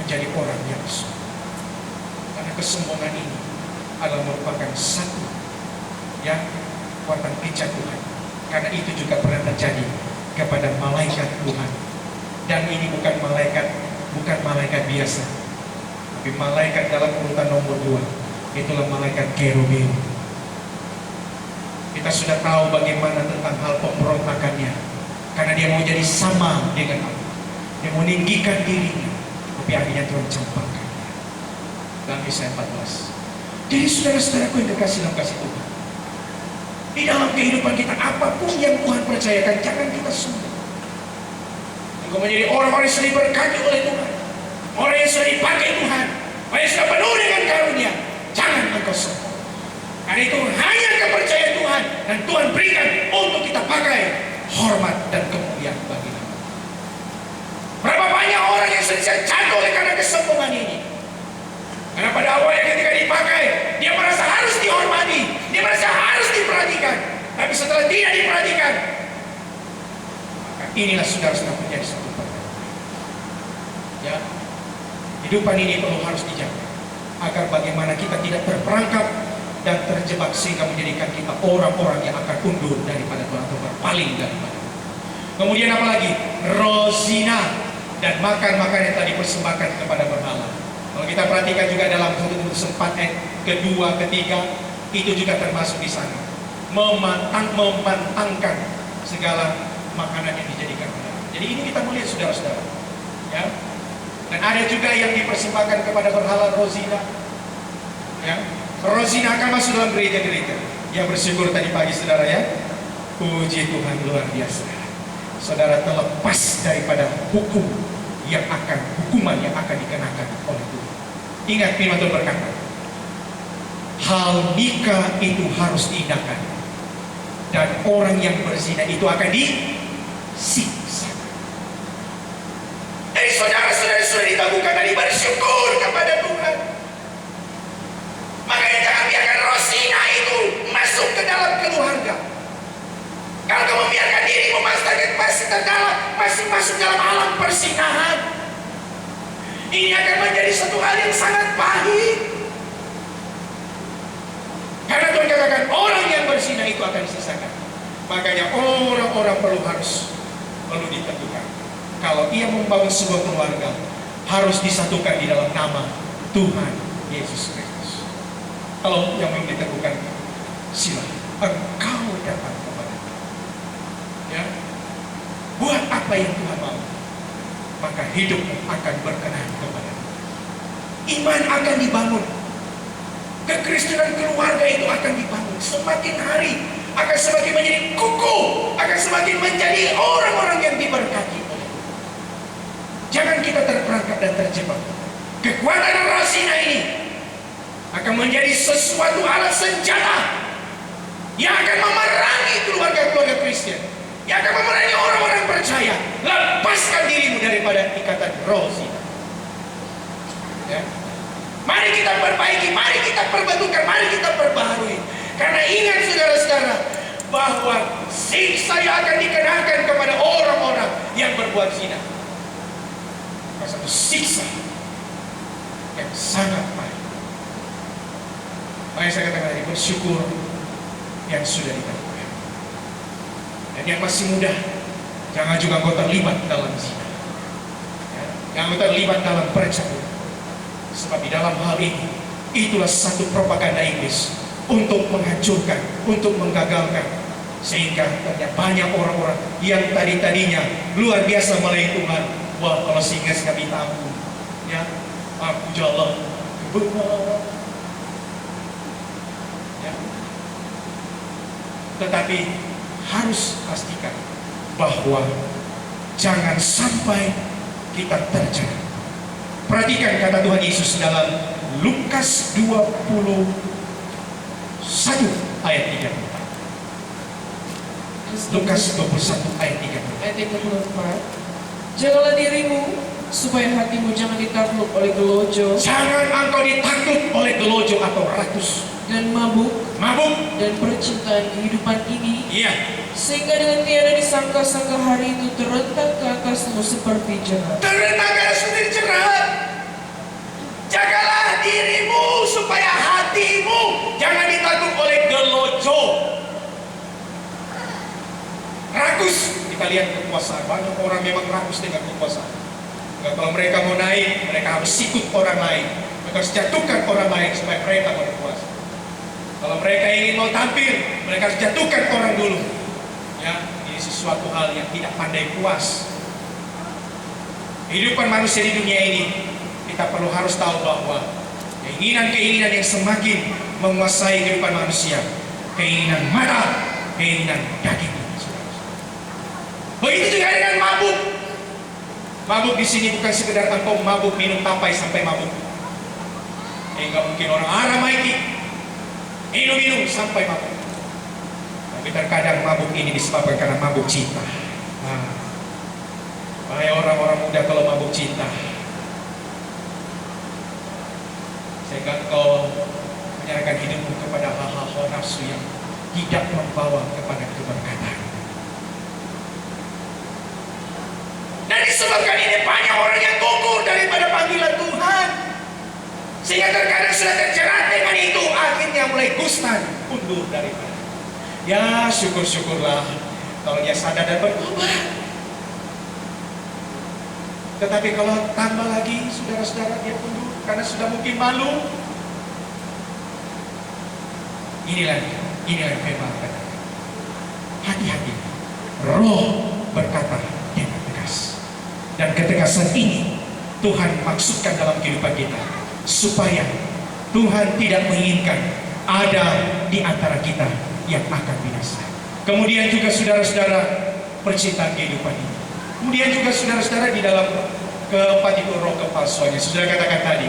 menjadi orang yang sombong. Karena kesombongan ini adalah merupakan satu yang kekuatan kejat Tuhan. Karena itu juga pernah terjadi kepada malaikat Tuhan. Dan ini bukan malaikat biasa, tapi malaikat dalam urutan nomor 2, itulah malaikat kerubim. Kita sudah tahu bagaimana tentang hal pemberontakannya, karena dia mau jadi sama dengan Allah. Dia mau meninggikan dirinya, tapi akhirnya Tuhan campakkan dalam Yesaya 14. Jadi saudara-saudaraku yang dikasih dalam kasih Tuhan, di dalam kehidupan kita, apapun yang Tuhan percayakan, jangan kita sombong. Engkau menjadi orang-orang yang sudah diberkati oleh Tuhan, orang yang sudah dipakai Tuhan, orang yang sudah penuh dengan karunia. Jangan engkau sombong. Karena itu hanya kepercayaan Tuhan, dan Tuhan berikan untuk kita pakai hormat dan kemuliaan bagi nama. Berapa banyak orang yang sudah jatuh oleh karena kesombongan ini. Karena pada awalnya ketika dipakai, dia merasa harus dihormati, dia merasa harus diperhatikan. Tapi setelah tidak diperhatikan, maka inilah saudara-saudara menjadi satu perkara. Ya, kehidupan ini perlu harus dijaga, agar bagaimana kita tidak terperangkap dan terjebak sehingga menjadikan kita orang-orang yang akan undur daripada Tuhan atau berpaling daripada Tuhan. Kemudian apalagi? Rozina dan makan-makan yang tadi dipersembahkan kepada berhala. Kalau kita perhatikan juga dalam 1 4 ayat kedua, ketiga, itu juga termasuk di sana. Memantangkan segala makanan yang dijadikan berhala. Jadi ini kita melihat saudara-saudara, ya. Dan ada juga yang dipersembahkan kepada berhala rozina, ya. Rozina akan masuk dalam gereja-gereja. Yang bersyukur tadi pagi saudara, ya. Puji Tuhan, luar biasa. Saudara terlepas daripada hukuman yang akan dikenakan oleh Tuhan. Ingat firman Tuhan berkata, hal nikah itu harus diindahkan, dan orang yang berzina itu akan disiksa. Jadi saudara-saudara sudah diteguhkan tadi, bersyukur kepada Tuhan. Makanya jangan biarkan rozina itu masuk ke dalam keluarga. Kalau kamu membiarkan dirimu masih masuk dalam alam persinahan, ini akan menjadi satu hal yang sangat pahit. Karena Tuhan katakan orang yang berzina itu akan disisakan. Makanya orang-orang perlu ditentukan. Kalau ia membangun sebuah keluarga, harus disatukan di dalam nama Tuhan Yesus Kristus. Kalau yang belum ditentukan, silakan engkau datang kepada Tuhan. Ya, buat apa yang Tuhan mau, maka hidupmu akan berkenan kepada Tuhan. Iman akan dibangun, kekristenan keluarga itu akan dibangun. Semakin hari akan semakin menjadi kukuh, akan semakin menjadi orang-orang yang diberkati oleh Tuhan. Jangan kita terperangkap dan terjebak. Kekuatan rozina ini akan menjadi sesuatu alat senjata yang akan memerangi keluarga-keluarga Kristen, yang akan memerangi orang-orang percaya. Lepaskan dirimu daripada ikatan rozina. Ya. Mari kita perbaiki, mari kita perbentukkan, mari kita perbaharui. Karena ingat saudara-saudara, bahwa siksa yang akan dikenakan kepada orang-orang yang berbuat zina, satu siksa yang sangat pahit. Makanya saya katakan tadi, bersyukur yang sudah ditentukan. Dan yang masih muda, jangan juga kau terlibat dalam zina, ya, jangan kau terlibat dalam percabulan. Sebab di dalam hal ini, itulah satu propaganda iblis untuk menghancurkan, untuk menggagalkan, sehingga ternyata banyak orang-orang yang tadinya luar biasa melayani Tuhan. Wah, kalau singa sekali tamu, ya, aku jalan benar, ya. Tetapi harus pastikan bahwa jangan sampai kita terjatuh. Perhatikan kata Tuhan Yesus dalam Lukas 21 ayat 34. Lukas 21 ayat 34. Ayat 34. Jagalah dirimu supaya hatimu jangan ditakluk oleh gelojo. Jangan engkau ditakluk oleh gelojo atau ratus dan mabuk dan percintaan kehidupan ini. Iya. Sehingga dengan tiada disangka-sangka hari itu terentang ke atasmu seperti jerat. Terentang ke atas seperti jerat. lihat kekuasaan. Banyak orang memang rakus dengan kekuasaan. Nah, kalau mereka mau naik, mereka harus sikut orang lain. Mereka harus jatuhkan orang lain supaya mereka berkuasa. Kalau mereka ingin mau tampil, mereka harus jatuhkan orang dulu. Ya, ini sesuatu hal yang tidak pandai puas. Kehidupan manusia di dunia ini, kita perlu harus tahu bahwa keinginan-keinginan yang semakin menguasai kehidupan manusia, keinginan mata, keinginan daging. Begitu juga dengan mabuk. Mabuk di sini bukan sekedar engkau mabuk minum tapai sampai mabuk. Enggak mungkin orang Aramaiki minum sampai mabuk. Tapi terkadang mabuk ini disebabkan karena mabuk cinta. Bahaya orang-orang muda kalau mabuk cinta. Sehingga engkau menyerahkan hidupmu kepada hal-hal nafsu yang tidak membawa kepada keberkatan. Dan disebabkan ini banyak orang yang gugur daripada panggilan Tuhan. Sehingga terkadang sudah terjerat dengan itu, akhirnya mulai gustan, undur daripada. Ya syukur-syukurlah kalau dia sadar dan bertobat. Tetapi kalau tambah lagi, saudara-saudara, dia undur karena sudah mungkin malu. Inilah firman kata. Hati-hati. Roh berkata dengan tegas. Dan ketegasan ini Tuhan maksudkan dalam kehidupan kita, supaya Tuhan tidak menginginkan ada di antara kita yang akan binasa. Kemudian juga saudara-saudara, percintaan kehidupan ini. Kemudian juga saudara-saudara, di dalam keempat itu roh kepalsuannya. Saudara katakan tadi,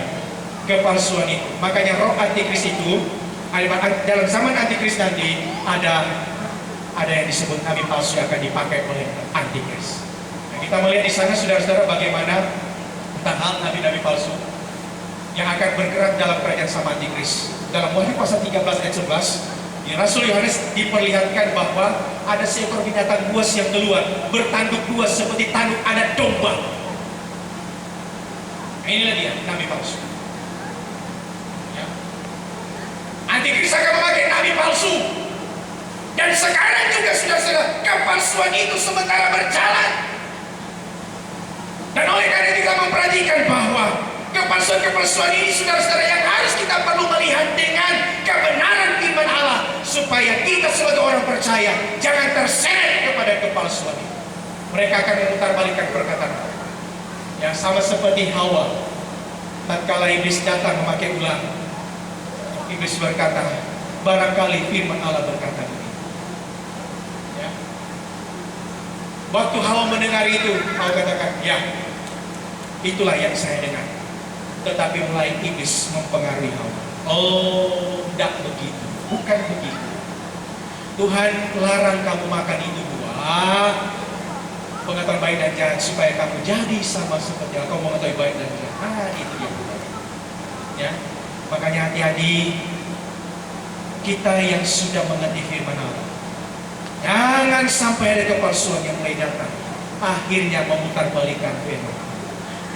kepalsuan itu. Makanya roh antikris itu, dalam zaman antikris nanti ada yang disebut nabi palsu yang akan dipakai oleh antikris. Nah, kita melihat di sana saudara-saudara bagaimana tentang hal nabi-nabi palsu yang akan bergerak dalam kerajaan sama antikris. Dalam Wahyu pasal 13 ayat 11, di Rasul Yohanes diperlihatkan bahwa ada seekor binatang buas yang keluar, bertanduk buas seperti tanduk anak domba. Nah, inilah dia nabi palsu. Antikris akan memakai nabi palsu. Dan sekarang juga saudara-saudara, kepalsuan itu sementara berjalan. Dan oleh karena itu kita memperhatikan bahwa kepalsuan-kepalsuan ini saudara-saudara yang harus kita perlu melihat dengan kebenaran firman Allah, supaya kita sebagai orang percaya jangan terseret kepada kepalsuan ini. Mereka akan memutarbalikkan perkataan Allah. Yang sama seperti Hawa, tatkala iblis datang memakai ulang, iblis berkata, barangkali firman Allah berkata ini. Ya. Waktu Hawa mendengar itu, Hawa katakan, ya, itulah yang saya dengar. Tetapi mulai iblis mempengaruhi Hawa. Oh, tidak begitu, bukan begitu. Tuhan larang kamu makan itu buah pengetahuan baik dan jahat, supaya kamu jadi sama seperti aku mengetahui baik dan jahat. Itu yang benar. Ya. Makanya hati-hati kita yang sudah mengerti firman Allah. Jangan sampai ada kepalsuan yang mulai datang, akhirnya memutarbalikkan firman Allah.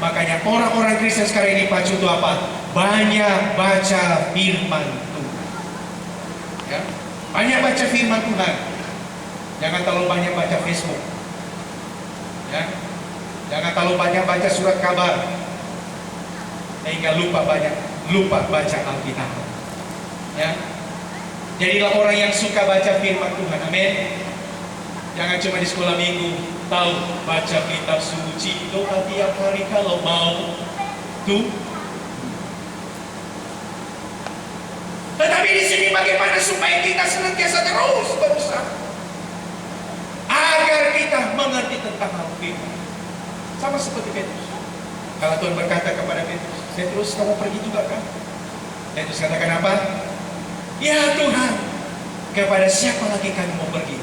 Makanya orang-orang Kristen sekarang ini pacu itu apa? Banyak baca firman Tuhan. Ya? Banyak baca firman Tuhan. Jangan terlalu banyak baca Facebook. Ya? Jangan terlalu banyak baca surat kabar, sehingga lupa baca Alkitab. Ya. Jadilah orang yang suka baca firman Tuhan. Amin. Jangan cuma di sekolah minggu tahu baca kitab suci, doa tiap hari kalau mau tuh. Tetapi di sini bagaimana supaya kita senantiasa terus berusaha agar kita mengerti tentang hal firman. Sama seperti Petrus. Kalau Tuhan berkata kepada Petrus, Petrus, kamu pergi juga kan? Petrus katakan apa? Ya Tuhan, kepada siapa lagi kami mau pergi?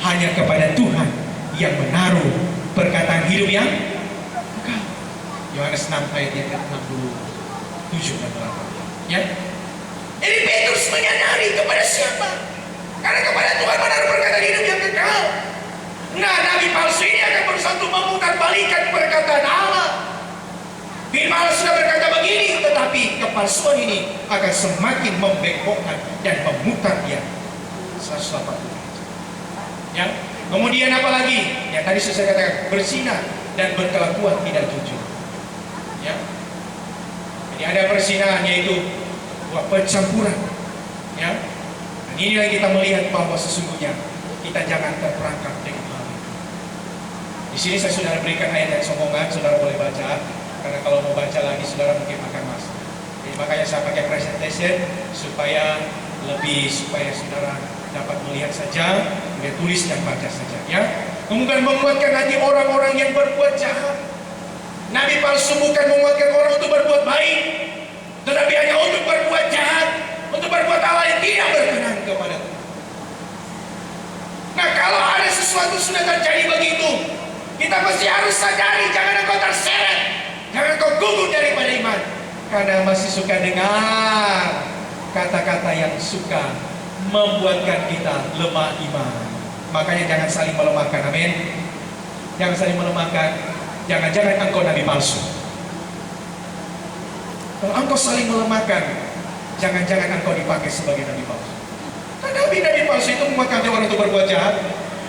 Hanya kepada Tuhan yang menaruh perkataan hidup yang Engkau. Yohanes 6 ayat yang ke-67 dan 8. Ya. Jadi Petrus menyadari kepada siapa? Karena kepada Tuhan menaruh perkataan hidup yang kekal. Nah, nabi palsu ini akan berusaha untuk memutarbalikkan perkataan Allah. Firman Allah sudah berkata begini, tetapi kepalsuan ini akan semakin membengkokkan dan memutar dia 180 derajat. Ya, Kemudian apa lagi? Ya tadi sudah saya katakan, berzina dan berkelakuan tidak jujur. Ya. Jadi ada perzinahan, yaitu pencampuran. Ya. Dan inilah yang kita melihat bahwa sesungguhnya kita jangan terperangkap dengan hal itu. Di sini saya sudah berikan ayat yang sombongan, saudara boleh baca. Karena kalau mau baca lagi, saudara mungkin akan masuk. Jadi makanya saya pakai presentation supaya saudara dapat melihat saja, melihat tulis dan baca saja. Ya. Kemudian menguatkan hati orang-orang yang berbuat jahat. Nabi palsu bukan menguatkan orang untuk berbuat baik, tetapi hanya untuk berbuat jahat, untuk berbuat hal yang tidak berkenan kepada Tuhan. Nah, kalau ada sesuatu sudah terjadi begitu, kita mesti harus sadari, jangan engkau terseret, jangan engkau gugur daripada iman, karena masih suka dengar kata-kata yang suka membuatkan kita lemah iman. Makanya jangan saling melemahkan, amin. Jangan saling melemahkan. Jangan-jangan engkau nabi palsu. Kalau engkau saling melemahkan, jangan-jangan engkau dipakai sebagai nabi palsu. Karena nabi palsu itu memakai orang untuk berbuat jahat.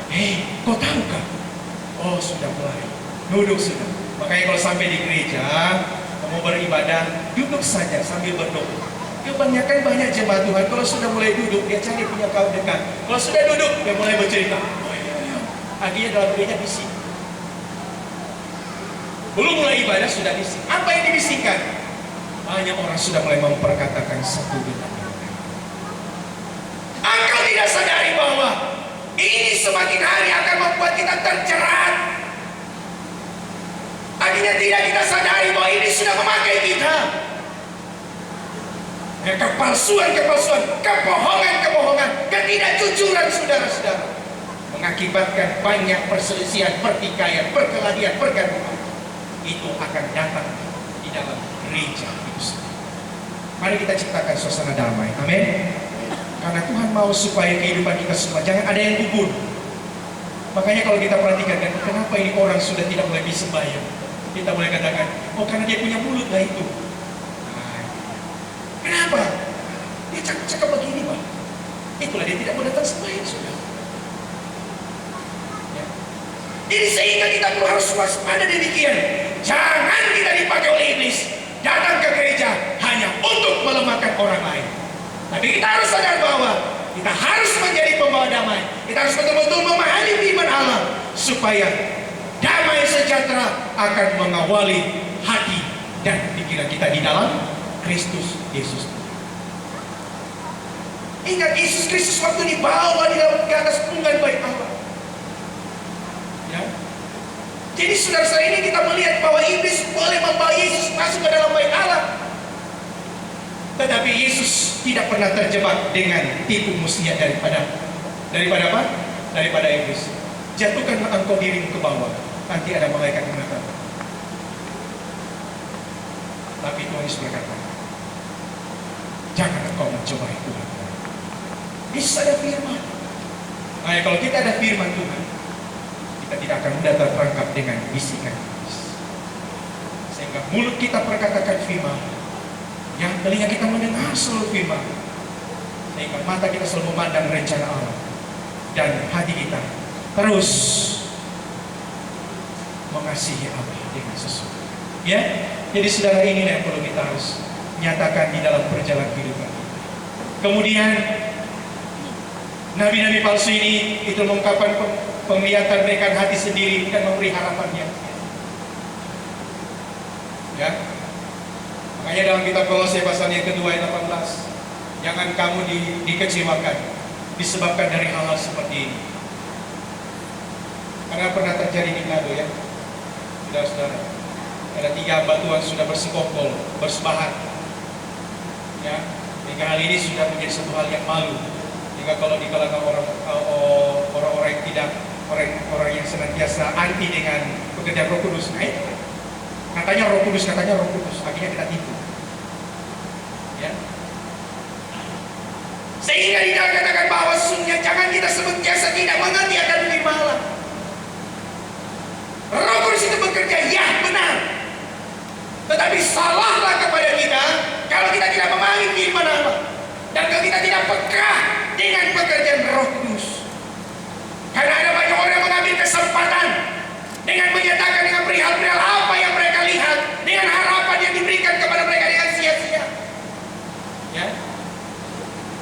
Hei, kau tahukah? Oh, sudah mulai duduk sudah. Makanya kalau sampai di gereja mau beribadah, duduk saja sambil berdoa. Kebanyakan banyak jemaat Tuhan kalau sudah mulai duduk, dia cari punya kawan dekat. Kalau sudah duduk, dia mulai bercerita. Oh iya. Akhirnya dalam gereja bising. Belum mulai ibadah sudah bising. Apa yang dibisikkan? Banyak orang sudah mulai memperkatakan satu dengan yang lain. Engkau tidak sadari bahwa ini semakin hari akan membuat kita terjerat. Akhirnya tidak kita sadari bahwa ini sudah memakai kita. Ya, kepalsuan, kebohongan, ketidakjujuran saudara-saudara mengakibatkan banyak perselisihan, pertikaian, perkelahian, pergaduhan. Itu akan datang di dalam gereja itu sendiri. Mari kita ciptakan suasana damai, amin. Karena Tuhan mau supaya kehidupan kita semua jangan ada yang gugur. Makanya kalau kita perhatikan, kenapa ini orang sudah tidak mulai bisa sembahyang, kita mulai katakan, oh karena dia punya mulut lah itu. Kenapa? Dia cakap begini, Pak. Itulah dia tidak mau datang sembahyang, sudah. Ya. Jadi sehingga kita perlu harus waspada demikian. Jangan kita dipakai oleh iblis datang ke gereja hanya untuk melemahkan orang lain. Tapi kita harus sadar bahwa kita harus menjadi pembawa damai. Kita harus betul-betul memahami firman Allah supaya damai sejahtera akan mengawali hati dan pikiran kita di dalam Kristus Yesus. Ingat Yesus Kristus waktu dibawa di dalam ke atas punggan baik Allah. Ya. Jadi saudara-saudara ini kita melihat bahwa iblis boleh membawa Yesus masuk ke dalam baik Allah. Tetapi Yesus tidak pernah terjebak dengan tipu muslihat daripada apa? Daripada iblis. Jatuhkanlah engkau dirimu ke bawah, nanti ada malaikat yang datang. Tapi Tuhan Yesus berkata, jangan engkau mencobai Tuhan. Yesus ada firman. Nah, kalau kita ada firman Tuhan, kita tidak akan mudah terperangkap dengan bisikan iblis. Sehingga mulut kita perkatakan firman, yang telinga kita mendengar selalu firman, sehingga mata kita selalu memandang rencana Allah, dan hati kita terus mengasihi Allah dengan sesungguhnya. Ya, jadi saudara, ini yang perlu kita harus nyatakan di dalam perjalanan kehidupan kita. Kemudian nabi-nabi palsu ini itu mengungkapkan penglihatan mereka hati sendiri, bukan memberi harapannya. Ya, makanya dalam kitab Kolose pasal yang kedua ayat 18, jangan kamu dikecewakan disebabkan dari hal-hal seperti ini. Karena pernah terjadi di Nado, ya, saudara-saudara. Ada 3 hamba Tuhan sudah bersekongkol, bersebahat. Ya, hingga hal ini sudah menjadi satu hal yang malu. Jika kalau di kalangan orang-orang yang tidak, orang yang senantiasa anti dengan pekerjaan Roh Kudus, nah itu katanya Roh Kudus, akhirnya kita tipu. Ya. Sehingga kita katakan bahwa sesungguhnya jangan kita senantiasa tidak mengerti akan firman Allah. Roh Kudus itu bekerja, ya benar. Tetapi salahlah kepada kita kalau kita tidak memahami firman Allah dan kalau kita tidak peka dengan pekerjaan Roh Kudus. Karena ada banyak orang kesempatan dengan menyatakan dengan perihal-perihal apa yang mereka lihat, dengan harapan yang diberikan kepada mereka dengan sia-sia. Ya.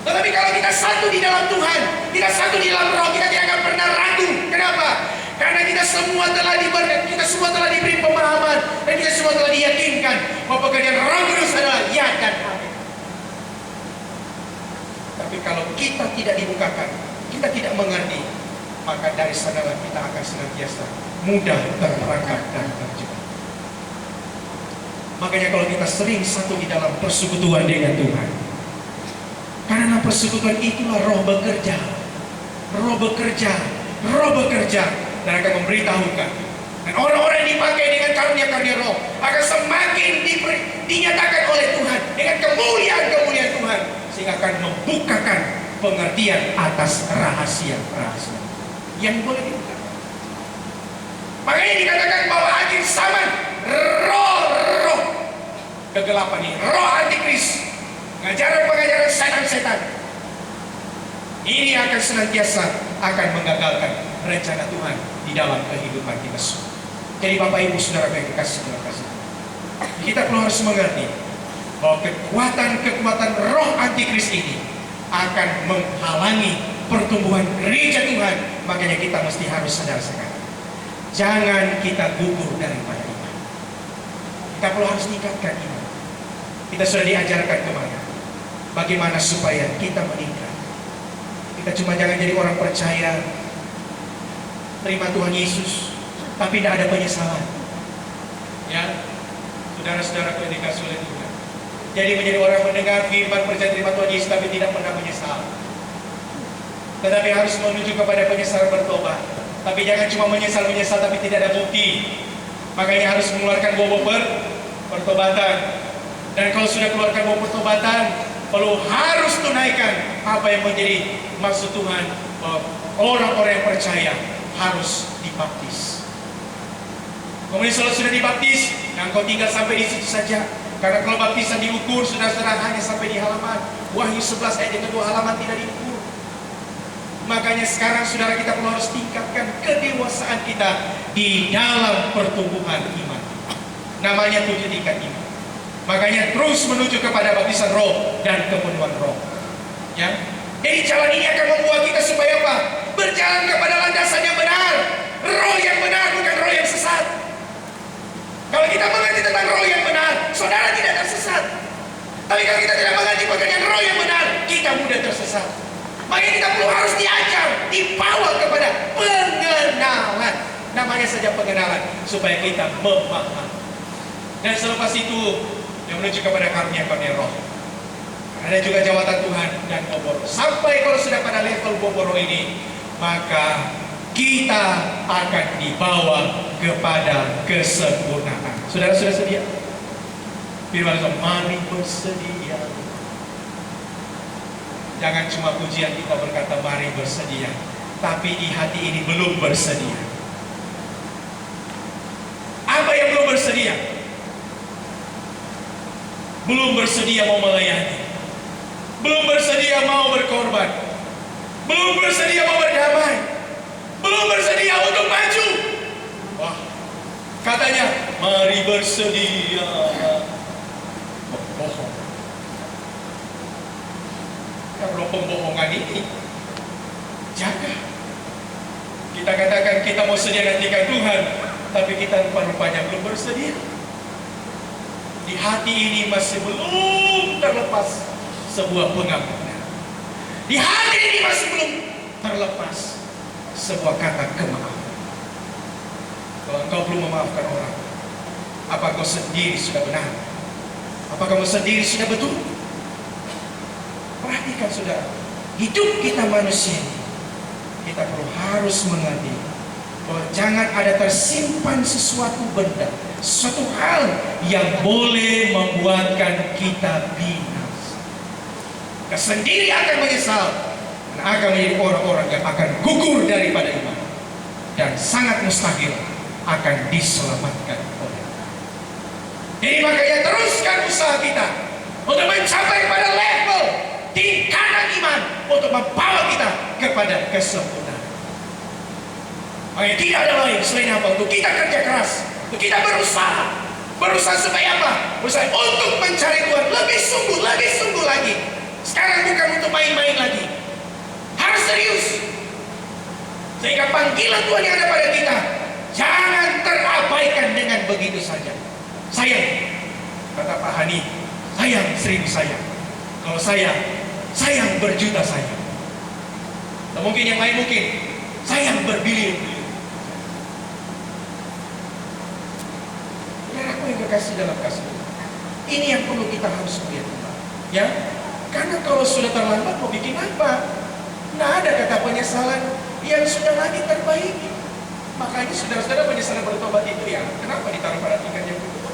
Tetapi kalau kita satu di dalam Tuhan, kita satu di dalam Roh, kita tidak akan pernah ragu. Kenapa? Karena kita semua telah diberi pemahaman, dan kita semua telah diyakinkan bahwa pekerjaan Roh Kudus adalah ya dan amin. Tapi kalau kita tidak dibukakan, kita tidak mengerti, maka dari sanalah kita akan senantiasa mudah terperangkap dan terjebak. Makanya kalau kita sering satu di dalam persekutuan dengan Tuhan, karena persekutuan itulah Roh bekerja, Roh bekerja, Roh bekerja, dan akan memberitahukan. Dan orang-orang yang dipakai dengan karunia-karunia Roh akan semakin dinyatakan oleh Tuhan dengan kemuliaan-kemuliaan Tuhan, sehingga akan membukakan pengertian atas rahasia-rahasia yang boleh dibuka. Makanya dikatakan bahwa akhir zaman roh-roh kegelapan ini, roh antikris, pengajaran-pengajaran setan-setan ini akan senantiasa akan menggagalkan rencana Tuhan di dalam kehidupan kita semua. Jadi Bapak Ibu Saudara yang dikasih dalam kasih, kita perlu harus mengerti bahwa kekuatan roh antikris ini akan menghalangi pertumbuhan gereja Tuhan. Makanya kita mesti harus sadar sekali, jangan kita gugur daripada iman. Kita perlu harus tingkatkan iman. Kita sudah diajarkan kemana, bagaimana supaya kita meningkat. Kita cuma jangan jadi orang percaya, terima Tuhan Yesus, tapi tidak ada penyesalan. Ya, saudara-saudara yang dikasih oleh Tuhan, jadi menjadi orang mendengar firman, percaya terima Tuhan Yesus, tapi tidak pernah menyesal. Tetapi harus menuju kepada penyesalan, bertobat. Tapi jangan cuma menyesal, tapi tidak ada bukti. Makanya harus mengeluarkan bobo pertobatan. Dan kalau sudah keluarkan bobo pertobatan, perlu harus tunaikan apa yang menjadi maksud Tuhan, bahwa orang-orang yang percaya harus dibaptis. Kemudian kalau sudah dibaptis, nah engkau tinggal sampai di situ saja. Karena kalau baptisan diukur, saudara-saudara, hanya sampai di halaman Wahyu 11 ayat yang kedua, halaman tidak diukur. Makanya sekarang saudara, kita perlu harus tingkatkan kedewasaan kita di dalam pertumbuhan iman. Namanya 7 tingkat iman. Makanya terus menuju kepada baptisan roh dan kepenuhan roh. Ya. Jadi jalan ini akan membuat kita supaya apa? Berjalan kepada landasan yang benar. Roh yang benar, bukan roh yang sesat. Kalau kita mengerti tentang roh yang benar, saudara tidak tersesat. Tapi kalau kita tidak mengerti pekerjaan roh yang benar, kita mudah tersesat. Makanya kita perlu harus diajar, dibawa kepada pengenalan. Namanya saja pengenalan, supaya kita memahami. Dan selepas itu, yang menuju kepada karunia-karunia roh. Ada juga jawatan Tuhan dan boboro. Sampai kalau sudah pada level boboro ini, maka kita akan dibawa kepada kesempurnaan. Saudara sudah sedia? Firman Tuhan, mari bersedia. Jangan cuma pujian kita berkata mari bersedia, tapi di hati ini belum bersedia. Apa yang belum bersedia? Belum bersedia mau melayani, belum bersedia mau berkorban, belum bersedia mau berdamai, belum bersedia untuk maju. Wah, katanya mari bersedia. Bohong. Kalau pembohongan ini jaga. Kita katakan kita mau sedia nantikan Tuhan, tapi kita rupa-rupanya belum bersedia. Di hati ini masih belum terlepas sebuah pengampunan. Di hati ini masih belum terlepas sebuah kata kemaafan. Kalau engkau belum memaafkan orang, apa kau sendiri sudah benar? Apa kamu sendiri sudah betul? Perhatikan saudara, hidup kita manusia ini, kita perlu harus mengerti bahwa jangan ada tersimpan sesuatu benda, sesuatu hal yang boleh membuatkan kita binasa. Kita sendiri akan menyesal dan akan menjadi orang-orang yang akan gugur daripada iman, dan sangat mustahil akan diselamatkan oleh Allah. Jadi makanya teruskan usaha kita untuk mencapai pada level tingkatan iman untuk membawa kita kepada kesempurnaan. Makanya tidak ada lain selain apa? Untuk kita kerja keras, untuk kita berusaha. Berusaha supaya apa? Berusaha untuk mencari Tuhan lebih sungguh lagi. Sekarang bukan untuk main-main lagi. Harus serius. Sehingga panggilan Tuhan yang ada pada kita jangan terabaikan dengan begitu saja. Sayang, kata Pak Hani, sayang 1000 sayang. Kalau sayang berjuta sayang. Atau mungkin yang lain mungkin sayang berbilion-bilion. Ya, aku yang kekasih dalam kasih. Ini yang perlu kita harus lihat, ya. Karena kalau sudah terlambat mau bikin apa? Nggak ada kata penyesalan yang sudah lagi terbaiki. Makanya saudara-saudara penyesalan bertobat itu ya, kenapa ditaruh pada tingkat yang kedua?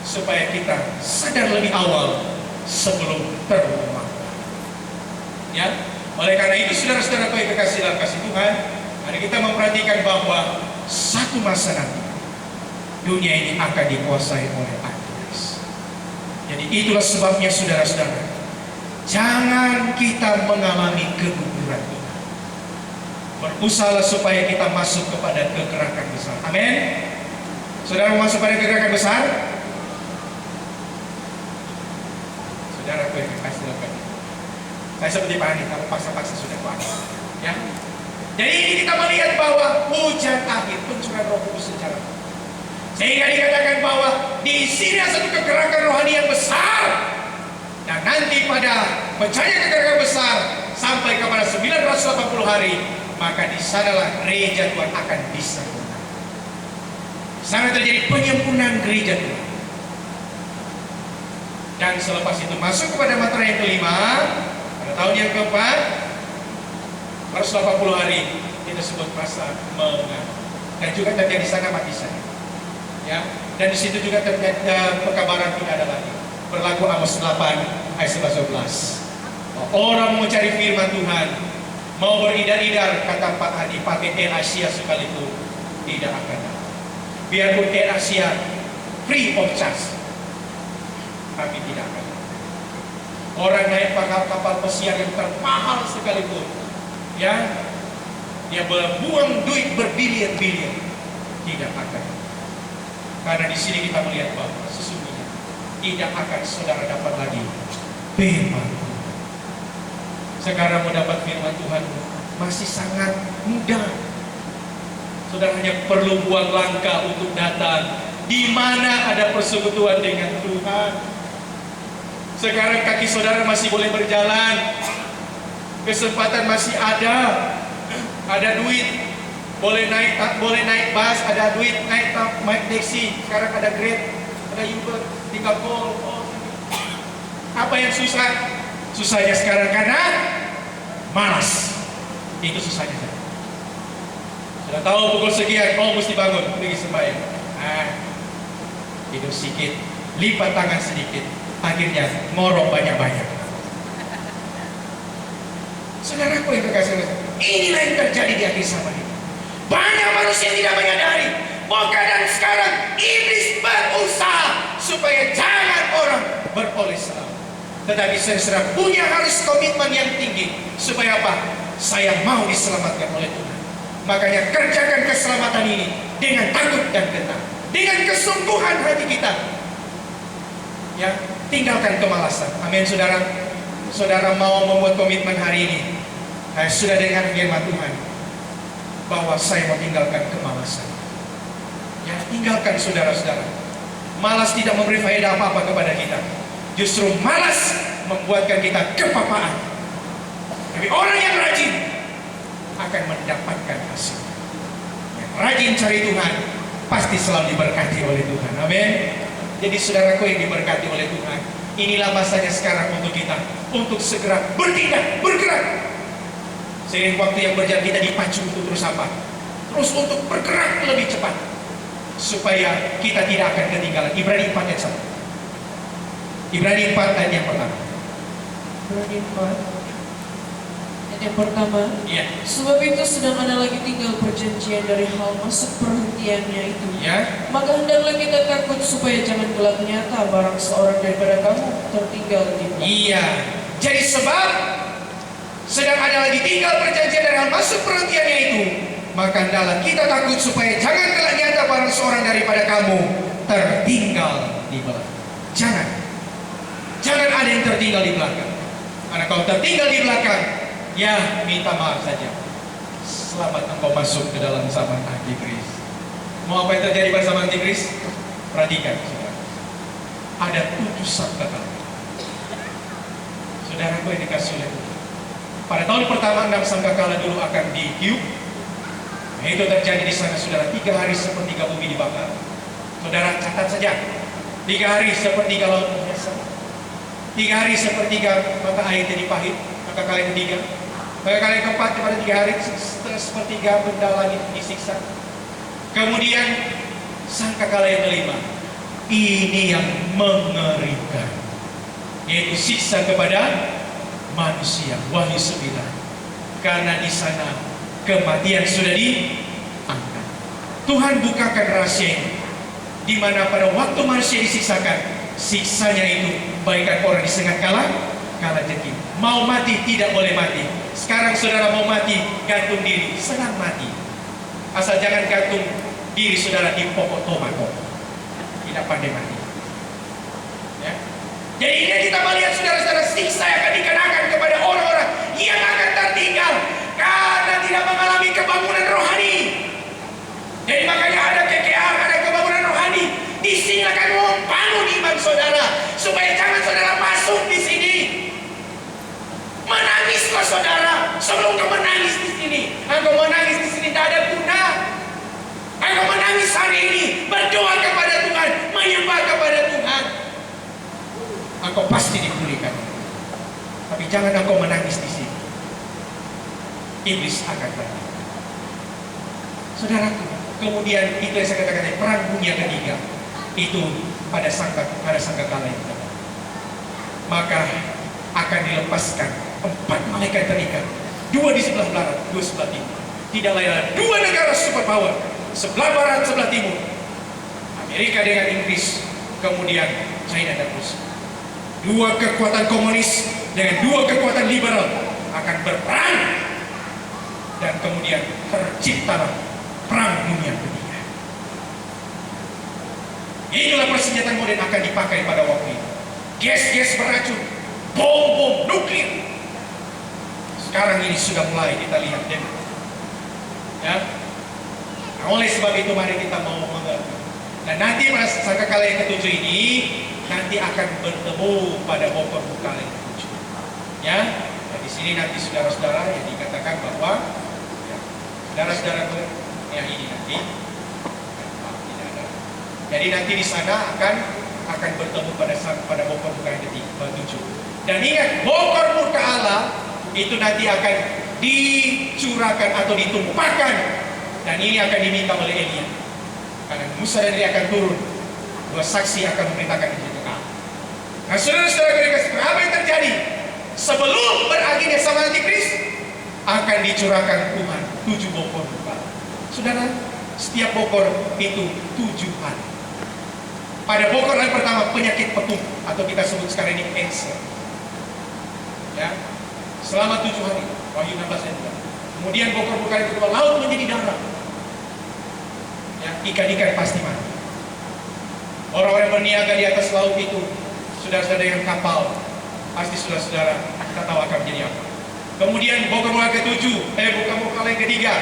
Supaya kita sadar lebih awal sebelum terlambat. Ya, oleh karena itu saudara-saudara yang kekasih dalam kasih Tuhan, hari kita memperhatikan bahwa satu masa nanti dunia ini akan dikuasai oleh Antikris. Jadi itulah sebabnya saudara-saudara, jangan kita mengalami keguguran ini. Berusahalah supaya kita masuk kepada kegerakan besar. Amin. Saudara mau masuk pada kegerakan besar? Saudara aku yang kasih lakukan. Saya seperti Pak Hani, kalau paksa-paksa sudah kuat. Ya. Jadi ini kita melihat bahwa hujan akhir pencurahan Roh Kudus secara, sehingga dikatakan bahwa di sini ada satu kegerakan rohani yang besar. Dan nanti pada mencari kegerakan besar sampai kepada 980 hari, maka di sanalah gereja Tuhan akan disempurnakan. Sana terjadi penyempurnaan gereja Tuhan. Dan selepas itu masuk kepada matra yang kelima, pada tahun yang keempat, 180 hari kita sebut masa mengaku. Dan juga terjadi di sana mati saya. Ya, dan di situ juga terjadi pekabaran tidak ada lagi. Berlaku Amos 8 ayat 11-12. Orang mau mencari firman Tuhan, mau beridar-idar, kata Pak Hadi, pakai Air Asia sekalipun tidak akan dapat. Biarpun Air Asia free of charge, tapi tidak akan dapat. Orang naik kapal pesiar yang termahal sekalipun, ya, dia berbuang duit berbilion-bilion, tidak akan dapat. Karena di sini kita melihat bahwa sesungguhnya tidak akan saudara dapat lagi firman Tuhan. Sekarang mau dapat firman Tuhan masih sangat mudah. Saudara hanya perlu buang langkah untuk datang di mana ada persekutuan dengan Tuhan. Sekarang kaki saudara masih boleh berjalan, kesempatan masih ada duit. Boleh naik bus, ada duit, naik taksi. Sekarang ada Grab, ada Uber, tinggal call. Apa yang susah? Susahnya sekarang karena malas. Itu susahnya. Sudah tahu pukul sekian, mesti bangun, pergi sembahyang. Tidur sedikit, lipat tangan sedikit, akhirnya ngorok banyak-banyak. Saudaraku yang kekasih, inilah yang terjadi di akhir zaman ini. Banyak manusia tidak menyadari bahwa keadaan sekarang iblis berusaha supaya jangan orang beroleh selamat. Tetapi saudara punya harus komitmen yang tinggi supaya apa? Saya mau diselamatkan oleh Tuhan. Makanya kerjakan keselamatan ini dengan takut dan gentar, dengan kesungguhan hati kita. Ya, tinggalkan kemalasan. Amin, saudara. Saudara mau membuat komitmen hari ini. Sudah dengar firman Tuhan bahwa saya mau tinggalkan kemalasan. Ya, tinggalkan saudara-saudara. Malas tidak memberi faedah apa-apa kepada kita. Justru malas membuatkan kita kepapaan. Tapi orang yang rajin akan mendapatkan hasil. Yang rajin cari Tuhan pasti selalu diberkati oleh Tuhan. Amin. Jadi saudaraku yang diberkati oleh Tuhan, inilah masanya sekarang untuk kita, untuk segera bertindak, bergerak. Seiring waktu yang berjalan kita dipacu untuk terus apa? Terus untuk bergerak lebih cepat, supaya kita tidak akan ketinggalan. Ibrani 4 ayat 1. Ibrani 4 ayat yang pertama. Ibrani 4 ayat yang pertama. Iya. Sebab itu sedang ada lagi tinggal perjanjian dari hal masuk perhentiannya itu. Ya. Maka hendaklah kita takut supaya jangan gelap nyata barang seorang daripada kamu tertinggal di belakang. Iya. Jadi sebab sedang ada lagi tinggal perjanjian dari hal masuk perhentiannya itu, maka hendaklah kita takut supaya jangan kelak nyata barang seorang daripada kamu tertinggal di belakang. Jangan ada yang tertinggal di belakang. Karena kalau tertinggal di belakang, ya minta maaf saja. Selamat engkau masuk ke dalam zaman antikris. Mau apa yang terjadi pada zaman antikris? Perhatikan, saudara. Ada 7 sangkakala. Saudara gue dikasih oleh Tuhan. Pada tahun pertama 6 sangkakala dulu akan ditiup. Nah, itu terjadi di sana, saudara. 3 hari sepertiga bumi dibakar. Saudara catat saja. 3 hari sepertiga laut biasa. 3 hari sepertiga mata air jadi pahit. Maka kali ketiga. Maka kali keempat pada 3 hari sepertiga benda langit disiksa. Kemudian sangkakala yang kelima. Ini yang mengerikan, yaitu siksa kepada manusia. Wahyu 9. Karena di sana kematian sudah diangkat. Tuhan bukakan rahasia ini, di mana pada waktu manusia disiksakan, siksanya itu baikkan orang disengat kala jengking. Mau mati tidak boleh mati. Sekarang saudara mau mati, gantung diri, senang mati. Asal jangan gantung diri saudara di pokok tomato. Tidak pandai mati. Ya. Jadi ini kita melihat saudara-saudara siksa yang akan dikenakan kepada orang-orang yang akan tertinggal karena tidak mengalami kebangunan rohani. Jadi makanya ada KKR, ada kebangunan rohani. Di sini akan membangun iman saudara supaya jangan saudara masuk di sini. Menangis kok saudara, sebelum kau menangis di sini, engkau menangis di sini tidak ada guna. Engkau menangis hari ini, berdoa kepada Tuhan, menyembah kepada Tuhan, engkau pasti dipulihkan. Tapi jangan engkau menangis di sini. Iblis akan datang. Saudaraku, kemudian itu yang saya katakan perang dunia ketiga itu pada sangkakala itu. Maka akan dilepaskan 4 malaikat terikat, 2 di sebelah barat, 2 sebelah timur. Tidak lain adalah 2 negara superpower, sebelah barat, sebelah timur. Amerika dengan Inggris, kemudian China dan Rusia. 2 kekuatan komunis dengan 2 kekuatan liberal akan berperang, dan kemudian terciptalah perang dunia ketiga. Inilah persenjataan modern akan dipakai pada waktu itu. Gas-gas beracun, bom nuklir. Sekarang ini sudah mulai kita lihat, ya. Nah, oleh sebab itu mari kita mau mengerti. Dan nanti sangkakala yang ke-7 ini nanti akan bertemu pada Bokor Bukala yang ke-7. Ya, nah, di sini nanti saudara-saudara yang dikatakan bahwa ya, saudara-saudara yang ini nanti tidak ada. Jadi nanti di sana akan bertemu pada Bokor Bukala yang ke-7. Dan ingat, Bokor murka Allah itu nanti akan dicurahkan atau ditumpahkan, dan ini akan diminta oleh Elia. Karena Musa dan Elia akan turun, 2 saksi akan memerintahkan itu. Nah, saudara-saudara dikasih, apa yang terjadi sebelum berakhirnya zaman antikris? Akan dicurahkan Tuhan 7 bokor bukala. Saudara, setiap bokor itu 7 hari. Pada bokor yang pertama penyakit petung atau kita sebut sekarang ini cancer. Ya, selama 7 hari, Wahyu 16 ayat 2. Kemudian bokor-bokor yang kedua, laut menjadi darah. Ya, ikan-ikan pasti mati. Orang-orang berniaga di atas laut itu, saudara-saudara yang kapal, pasti saudara-saudara kita tahu akan menjadi apa. Kemudian bokor-bokor ke-7, bokor-bokor yang ketiga,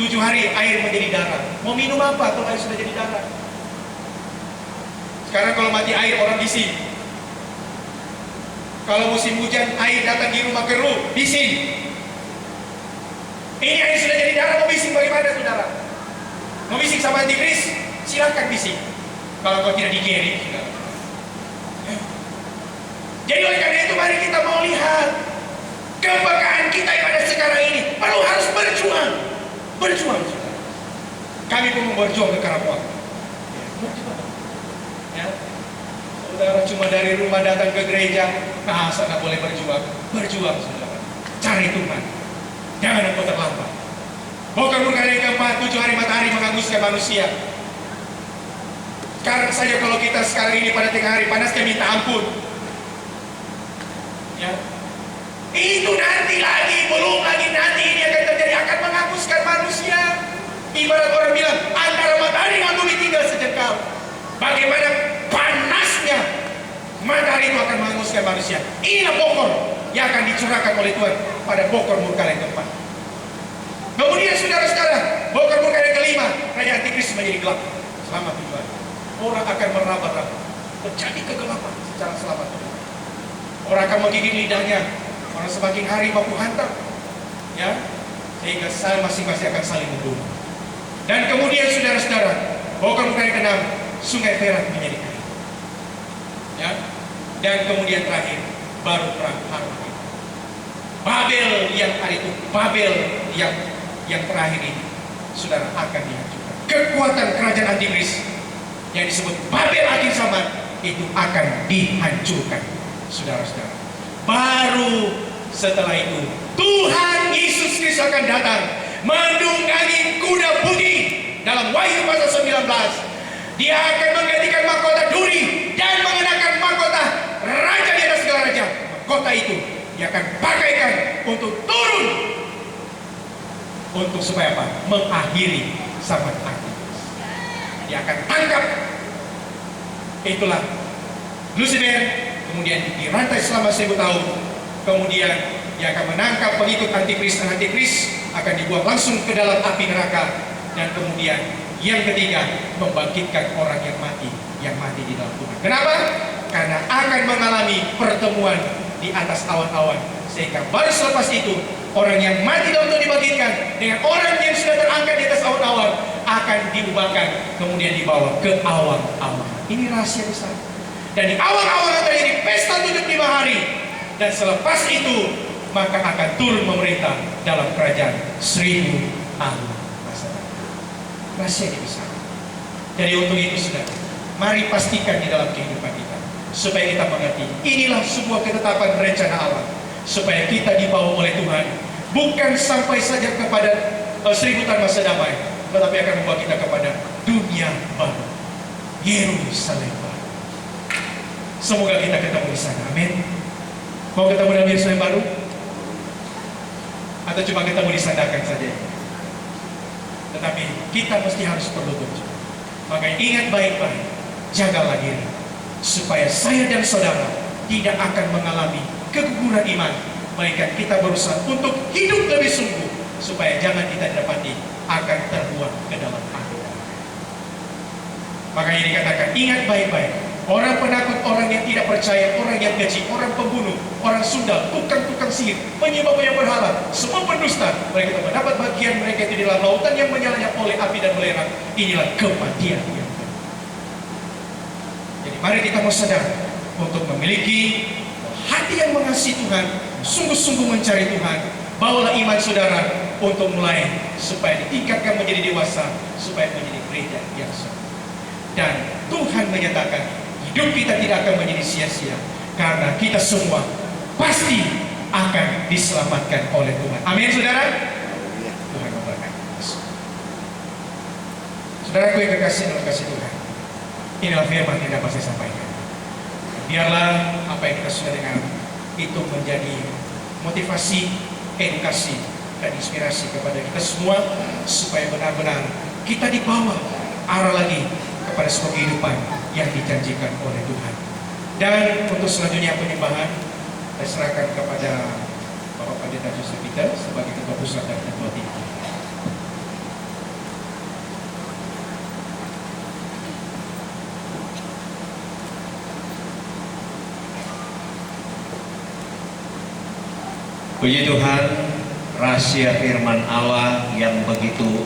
7 hari air menjadi darah. Mau minum apa kalau air sudah jadi darah? Sekarang kalau mati air orang bising. Kalau musim hujan, air datang di rumah keruh, bising. Ini air sudah jadi darah, mau bising bagaimana saudara? Mau bising sama antikris? Silakan bising. Kalau kau tidak dikiri, saudara. Jadi oleh karena itu mari kita mau lihat kepekaan kita yang ada sekarang ini perlu harus berjuang. Berjuang, saudara. Kami pun mau berjuang ke Karapuang. Ya. Saudara cuma dari rumah datang ke gereja, nah sana boleh berjuang. Berjuang, saudara. Cari Tuhan. Jangan engkau terlambat. Bokor yang keempat, 7 hari matahari menghanguskan manusia. Sekarang saja kalau kita sekarang ini pada tengah hari panas, kita minta ampun. Ya. Itu nanti lagi, belum lagi nanti ini akan terjadi, akan menghanguskan manusia. Ibarat orang bilang, antara matahari dan bumi tinggal sejengkal. Bagaimana panasnya matahari itu akan menghanguskan manusia. Inilah bokor yang akan dicurahkan oleh Tuhan pada bokor murka yang keempat. Kemudian saudara-saudara, bokor murka yang kelima, Raja Antikris menjadi gelap. Selamat Tuhan. Orang akan meraba-raba, terjadi kegelapan secara selamat. Orang akan menggigit lidahnya. Orang semakin hari baku hantam, ya, sehingga masing-masing akan saling membunuh. Dan kemudian saudara-saudara, bokor murka yang keenam, Sungai Perak menjadi kering. Ya, dan kemudian terakhir baru perang Harmageddon. Babel yang hari itu, Babel yang terakhir ini, saudara, akan dihancurkan. Kekuatan kerajaan Antikris yang disebut Babel akhir zaman itu akan dihancurkan, saudara-saudara. Baru setelah itu Tuhan Yesus Kristus akan datang menunggangi kuda putih. Dalam Wahyu pasal 19, Dia akan menggantikan mahkota duri dan mengenakan mahkota raja di atas segala raja. Mahkota itu Dia akan pakaikan untuk turun, untuk supaya apa? Mengakhiri zaman Antikris. Dia akan tangkap. Itulah Lucifer, kemudian dirantai selama 1000 tahun. Kemudian dia akan menangkap pengikut Antikris, dan Antikris akan dibuang langsung ke dalam api neraka. Dan kemudian yang ketiga, membangkitkan orang yang mati di dalam Tuhan. Kenapa? Karena akan mengalami pertemuan di atas awan-awan, sehingga baru selepas itu orang yang mati dalam Tuhan dibangkitkan dengan orang yang sudah terangkat di atas awan-awan akan diubahkan, kemudian dibawa ke awan-awan. Ini rahasia besar. Dan di awan-awan akan terjadi pesta 75 hari, dan selepas itu maka akan turun memerintah dalam kerajaan 1000 tahun masa depan. Rahasia ini besar. Jadi untuk itu saudara, mari pastikan di dalam kehidupan kita, supaya kita mengerti inilah sebuah ketetapan rencana Allah, supaya kita dibawa oleh Tuhan bukan sampai saja kepada 1000 tahun masa damai, tetapi akan membawa kita kepada dunia baru, Yerusalem baru. Semoga kita ketemu di sana. Amin. Mau ketemu dalam Yerusalem baru? Atau cuma ketemu di sandakan saja? Tetapi kita mesti harus berlutut. Maka ingat baik-baik, jagalah diri, supaya saya dan saudara tidak akan mengalami keguguran iman. Melainkan kita berusaha untuk hidup lebih sungguh, supaya jangan kita dapati akan terbuang ke dalam api. Makanya dikatakan, ingat baik-baik, orang penakut, orang yang tidak percaya, orang yang keji, orang pembunuh, orang sundal, tukang-tukang sihir, penyembah berhala, semua pendusta, mereka mendapat bagian mereka itu di dalam lautan yang menyala oleh api dan belerang. Inilah kematian yang benar. Jadi mari kita mau sadar untuk memiliki hati yang mengasihi Tuhan, sungguh-sungguh mencari Tuhan. Bawalah iman saudara untuk mulai supaya ditingkatkan menjadi dewasa, supaya menjadi gereja yang sempurna. Dan Tuhan menyatakan hidup kita tidak akan menjadi sia-sia, karena kita semua pasti akan diselamatkan oleh Tuhan. Amin saudara. Tuhan memberkati. Saudaraku yang kekasih dalam kasih Tuhan, inilah firman yang dapat saya sampaikan. Biarlah apa yang kita sudah dengar itu menjadi motivasi, edukasi, dan inspirasi kepada kita semua, supaya benar-benar kita dibawa arah lagi kepada sebuah kehidupan yang dijanjikan oleh Tuhan. Dan untuk selanjutnya penyembahan, saya serahkan kepada Bapak Pendeta Joseph Peter sebagai Ketua Pusat dan Ketua Tim. Puji Tuhan, rahasia firman Allah yang begitu